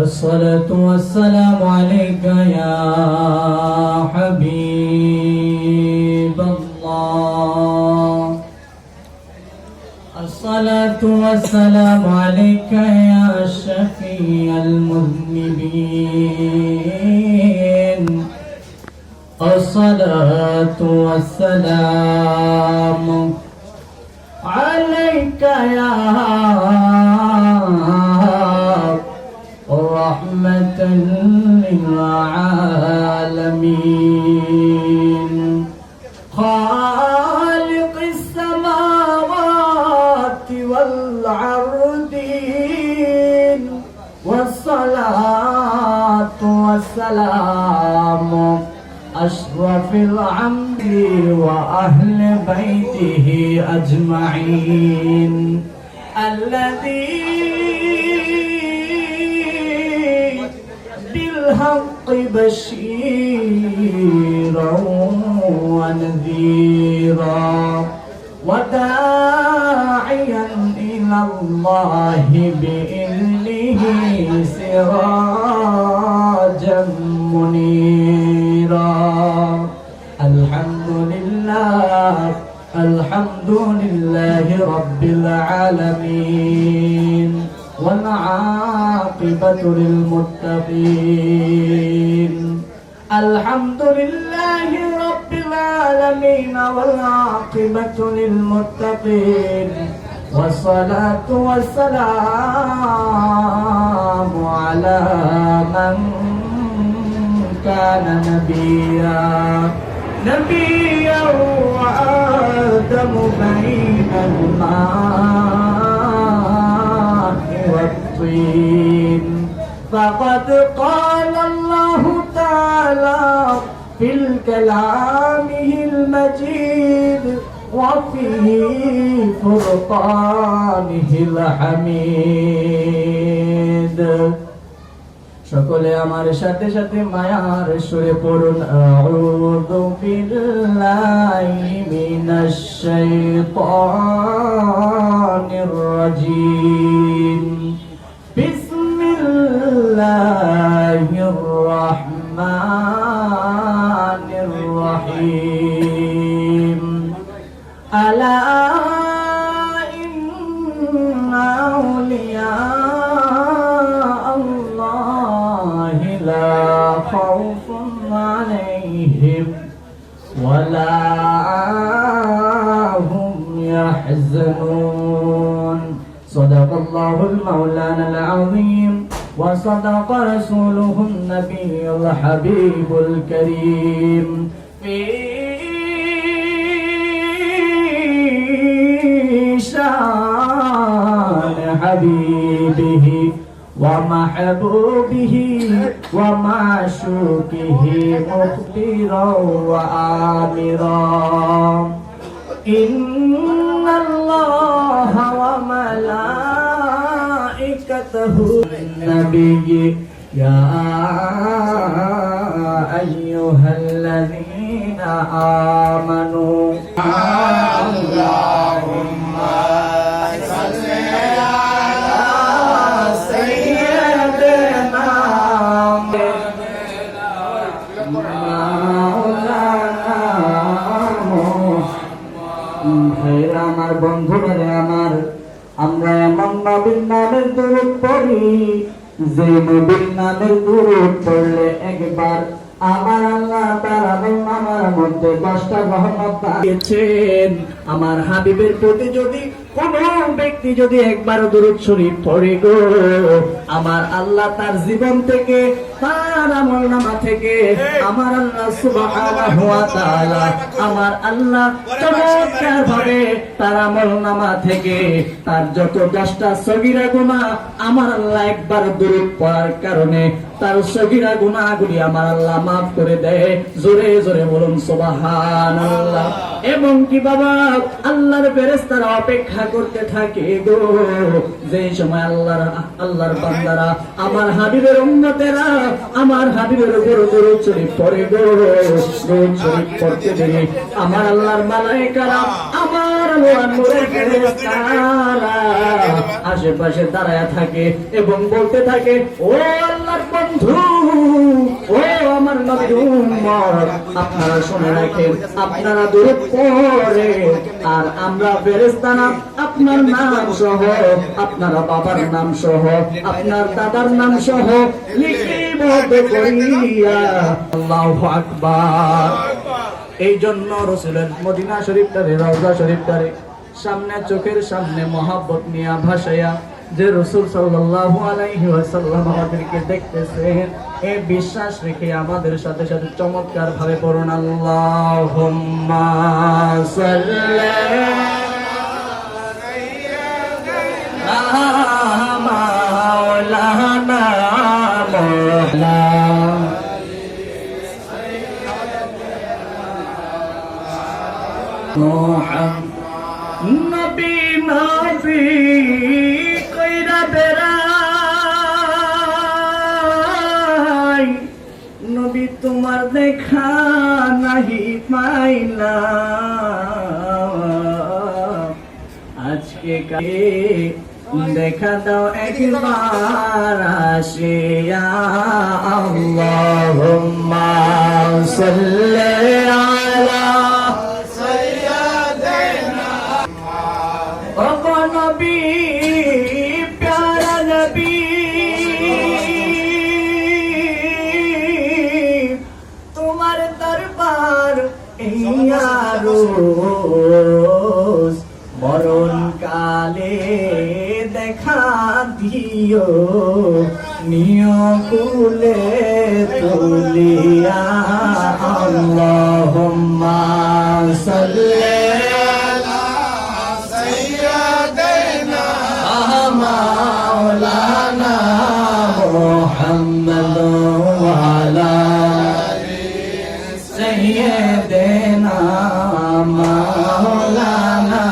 الصلاة والسلام عليك يا حبيب الله الصلاة والسلام عليك يا شفيع المذنبين الصلاة والسلام عليك يا رحمة للعالمين خالق السماوات والأرضين والصلاة والسلام أشرف الأنبياء وأهل بيته أجمعين الذي بالحق بشيرا ونذيرا وداعيا إلى الله بإذنه سراجا منيرا الحمد لله رب العالمين والعاقبة للمتقين الحمد لله رب العالمين والعاقبة للمتقين والصلاة والسلام على من كان نبيا وآدم بين الماء والطين فقد قال الله تعالى في كلامه المجيد وفي فرقانه الحميد সকলে আমার সাথে সাথে মায়ার সুরে পড়ুন আউযু বিল্লাহি মিনাশ শাইতানির রাজীম বিসমিল্লাহির রহমানির রহিম আলা ইন্না আউলিয়া لا خوف عليهم ولا هم يحزنون صدق الله المولانا العظيم وصدق رسوله النبي الحبيب الكريم في شان حبيبه ومحبوبه ومعشوقه مخبرا وآمرا إن الله وملائكته النبي يا أيها الذين آمنوا اللهم صل আমার বন্ধুরা আমার আমরা এমন নবীর নামের দরুদ পড়ি যে নবীর নামের দরুদ পড়লে একবার আমার আল্লাহ তাআলা আমার মধ্যে 10টা রহমত দিয়েছেন আমার হাবিবের প্রতি যদি কোন ব্যক্তি যদি একবার দরুদ শরীফ পড়ে গো আমার আল্লাহ তার জীবন থেকে তার আমলনামা থেকে আমার আল্লাহ সুবহানাহু ওয়া তাআলা আমার আল্লাহ চমৎকার ভাবে তার আমলনামা থেকে তার যত 10টা সগীরা গুনাহ আমার আল্লাহ একবার দরুদ পড়ার কারণে তার সগীরা গুনাহগুলি আমার আল্লাহ মাফ করে দেয় জোরে জোরে বলুন সুবহানাল্লাহ এবং কি বাবা আল্লাহর ফেরেশতারা অপেক্ষা করতে থাকে গো যে সময় আল্লাহর বান্দারা আমার হাবিবের উম্মতেরা আমার হাবিবের উপর দরুদ শরীফ পড়ে গো দরুদ শরীফ পড়তে দেয় আমার আল্লাহর মালায়েকারা আমার আল্লাহর নূরের ফেরেশতারা আশেপাশে দাঁড়ায় থাকে এবং বলতে থাকে, ও আল্লাহর বন্ধু, ও আমার নবীর উম্মত, আপনারা শুনে রাখেন, আপনারা দুরূদ পড়ে আর আমরা ফেরেশতারা আপনার নাম সহ, আপনারা বাবার নাম সহ, আপনার দাদার নাম সহ লিপিবদ্ধ করিয়া আল্লাহু আকবার। এই জন্য রাসূলের মদিনা শরীফটারে, রওজা শরীফটারে সামনে, চোখের সামনে মহব্বত নিয়ে ভাসাইয়া যে রাসূল সাল্লাল্লাহু আলাইহি ওয়াসাল্লাম আমাদেরকে দেখতেছেন, এই বিশ্বাস রেখে আমাদের সাথে সাথে চমৎকার ভাবে পড়ুন, আল্লাহুম্মা সাল্লি মাওলানা নবী নবী কইরা বেড়াই, নবী তোমার দেখা নাহি পাইলাম, আজকে কাকে দেখা দাও একবার আসিয়া। আল্লাহুম্মা সাল্লি আলা নবী, প্যারা নবী, তোমার দরবার এই রোজ মরণ কালে দেখা দিও, নিয় কুলে তুলিয়া। আল্লাহুম্মা সাল্লি মাওলানা মুহাম্মদ ওয়া আলা সাইয়্যিদিনা মাওলানা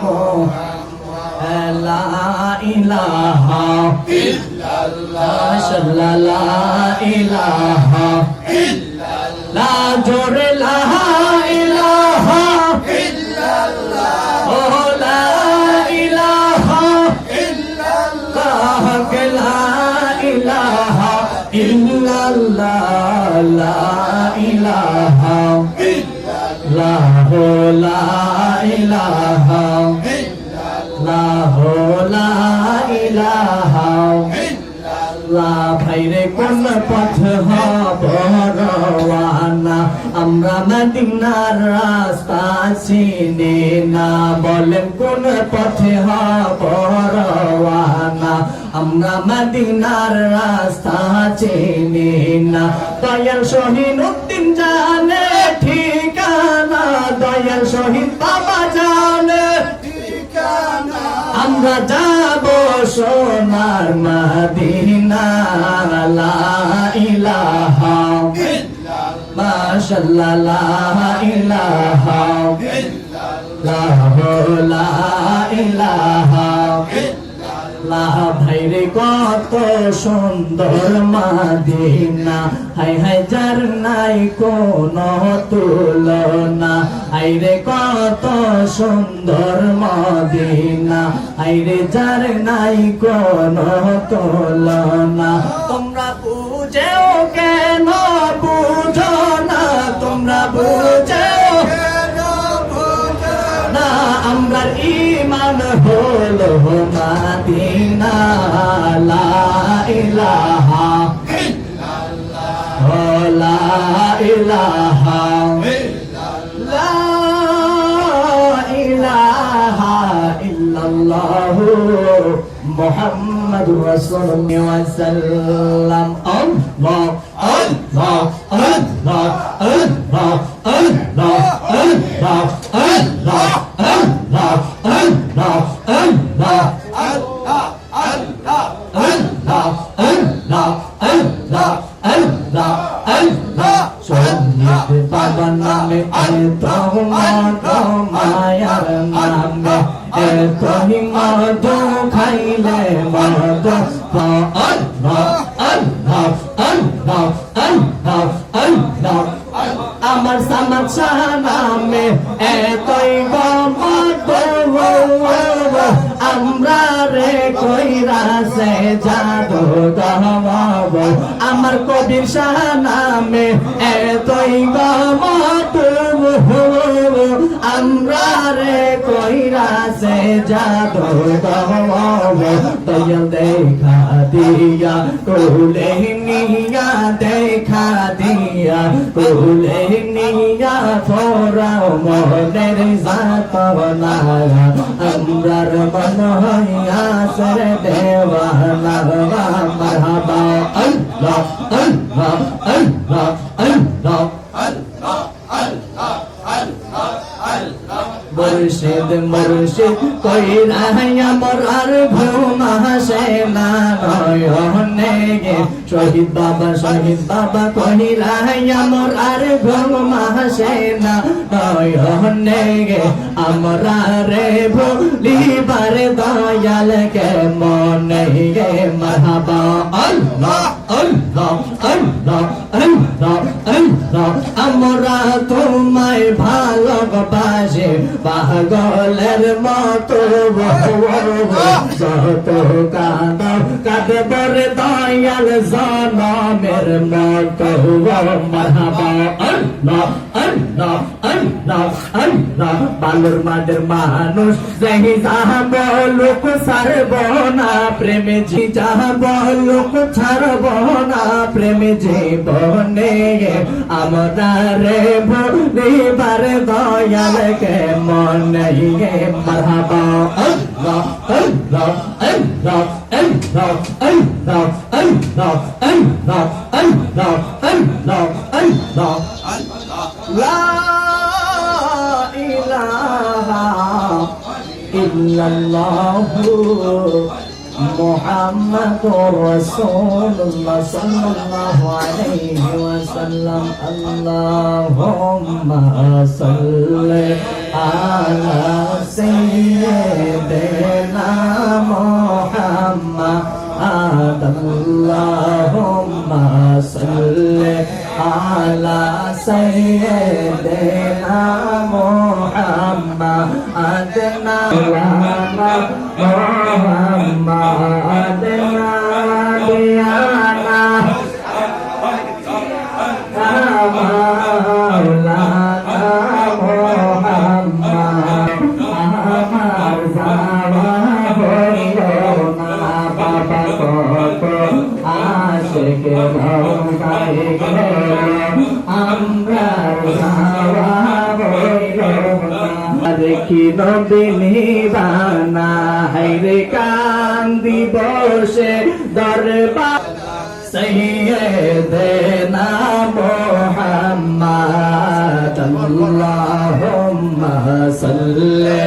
মুহাম্মদ। লা ইলাহা ইল্লাল্লাহ, লা ইলাহা ইল্লাল্লাহ, জোরে লা ইলাহা ইল্লাল্লাহ, ও লা ইলাহা ইল্লাল্লাহ, লা ইলাহা ইল্লাল্লাহ, লা ইলাহা ইল্লাল্লাহ, লা ইলাহা ইল্লাল্লাহ, লা ইলাহা ইল্লাল্লাহ। ভাইরে কোন পথ হব রওয়ানা, আমরা মদিনার রাস্তা চিনি না, বলেন কোন পথে হব রওয়ানা, আমরা মদিনার রাস্তা চিনি না। দয়াল শহীদউদ্দিন জানে ঠিকানা, দয়াল শহীদ বাবা জানে ঠিকানা, আমরা যাব সোনার মদিনা। লা ইলাহা মাশাআল্লাহ, লা ইলাহা ইল্লাল্লাহ, লা ইলাহা ইল্লাল্লাহ। ভাইরে কত সুন্দর মদিনা, হাই হাই যার নাই কোনো তুলনা, হাইরে কত সুন্দর মদিনা, হাইরে যার নাই কোনো তুলনা। তোমরা বুঝেও কেন বুঝো না, তোমরা বুঝেও না, আমরা ঈমান হলো মদিনা। লা ইলাহা ইল্লাল্লাহ, লা ইলাহা ইল্লাল্লাহ, লা ইলাহা ইল্লাল্লাহ মুহাম্মাদুর রাসূলুল্লাহ সাল্লাল্লাহু আল্লাহ আল্লাহ আল্লাহ আল্লাহ আল্লাহ আল্লাহ আল্লাহ আল্লাহ আল্লাহ আল্লাহ আল্লাহ আল্লাহ আল্লাহ আল্লাহ আল্লাহ আল্লাহ আল্লাহ। শহীদ বাবা নামে এত মায়ার নামে এত মধু খাইলে মধু। আল্লাহ আল্লাহ আল্লাহ আল্লাহ আল্লাহ, আমার সামাদ শাহ নামে এতই মধু, আমরা রে নবীর শানামে এতই গমত আমরা রে কইরাছে জাদু দয়াল দেখা দিয়া কোলে নিয়া দেখা দিয়া কোলে নিয়া পরাও মনের যাতনা আমরার মন হইয়াছে দেওয়ানা মারহাবা আল্লাহ আল্লাহ আল্লাহ আল্লাহ মুর্শিদ মুর্শিদ কইরা আমার আর ঘুম আসে না নয়নে গে শহীদ বাবা কইরা আমার আর ঘুম আসে না নয়নে গে আমরা রে ভুলিবার দয়াল কে মনে গে মারহাবা আল্লাহ আল্লাহ আল্লাহ আল্লাহ আল্লাহ আমরা তোমায় ভালোবাসি পাগলের মতো যত কাঁদবর দয়াল জনমের মতো মারহাবা আল্লাহ আল্লাহ আল্লাহ আল্লাহ বালুর মাদের মানুষ যেই যাহা বলুক ছাড়ব না প্রেমে জি যাহা বলুক ছাড়ব না প্রেমে জীবনে আমরা রে ভুলিবার দয়াল কে মনে মারহাবা আল্লাহ আল্লাহ আল্লাহ আল্লাহ আল্লাহ আল্লাহ আল্লাহ আল্লাহ আল্লাহ আল্লাহ লা ইলাহা ইল্লাল্লাহু মুহাম্মাদুর রাসূলুল্লাহ সাল্লাল্লাহু আলাইহি ওয়াসাল্লাম আল্লাহুম্মা সাল্লি আলা সাইয়্যিদিনা মুহাম্মাদ আল্লাহুম্মা সাল্লি আলা সাইয়্যিদিনা মুহাম্মাদ محمد نبينا مولانا محمد আমার যাওয়া হইল না বাবা কত আশিক রওজায় গেল আমরা যাওয়া হইল না দেখি নবীনী বানা হাইরে কান্দি বসে দরবার সাইয়্যিদিনা মুহাম্মদ আল্লাহুম্মা সাল্লি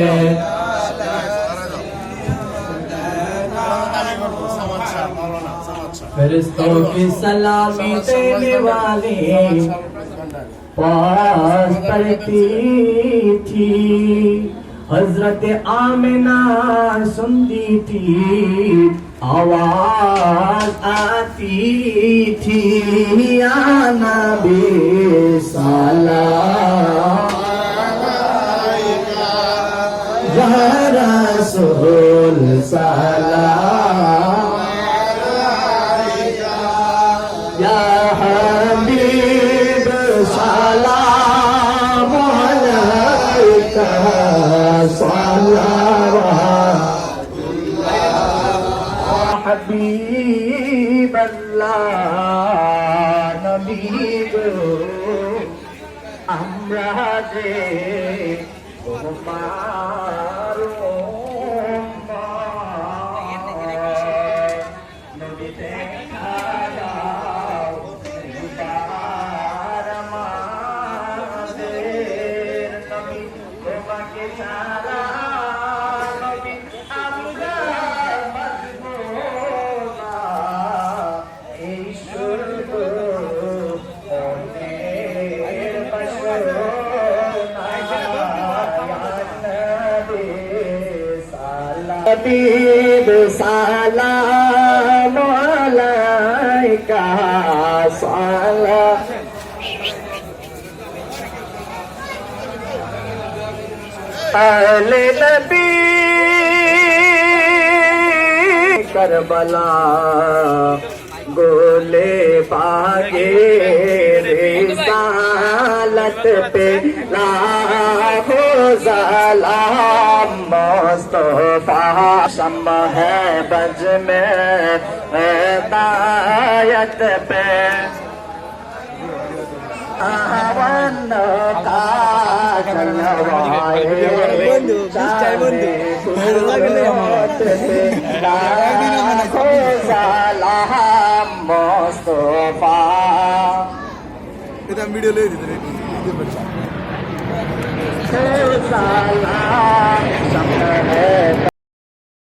फरिश्तों की सलामी देने वाली पास पड़ती थी हजरत आमिना सुनती थी आवाज आती थी या नबी सलाम या रसूल सलाम या हबीब सलाम अलैका हबीब अल्लाह नबी गो আমরা যে তোমার নবী দেখা দাও আমাদের নবী তোমাকে ছাড়া নবী আমরা বাঁচবো না এই স্বর্গ অন্যের বাসনা حبيب سلام عليك صلاة أهل نبي کربلا गोले बागे रिसालत पे लाखो सलाम मुस्तफा शम है बज में हिदायत पे आवन का चलवाए लाखो सलाम मुस्तफा এটা ভিডিও লই দিতে सलाम सब है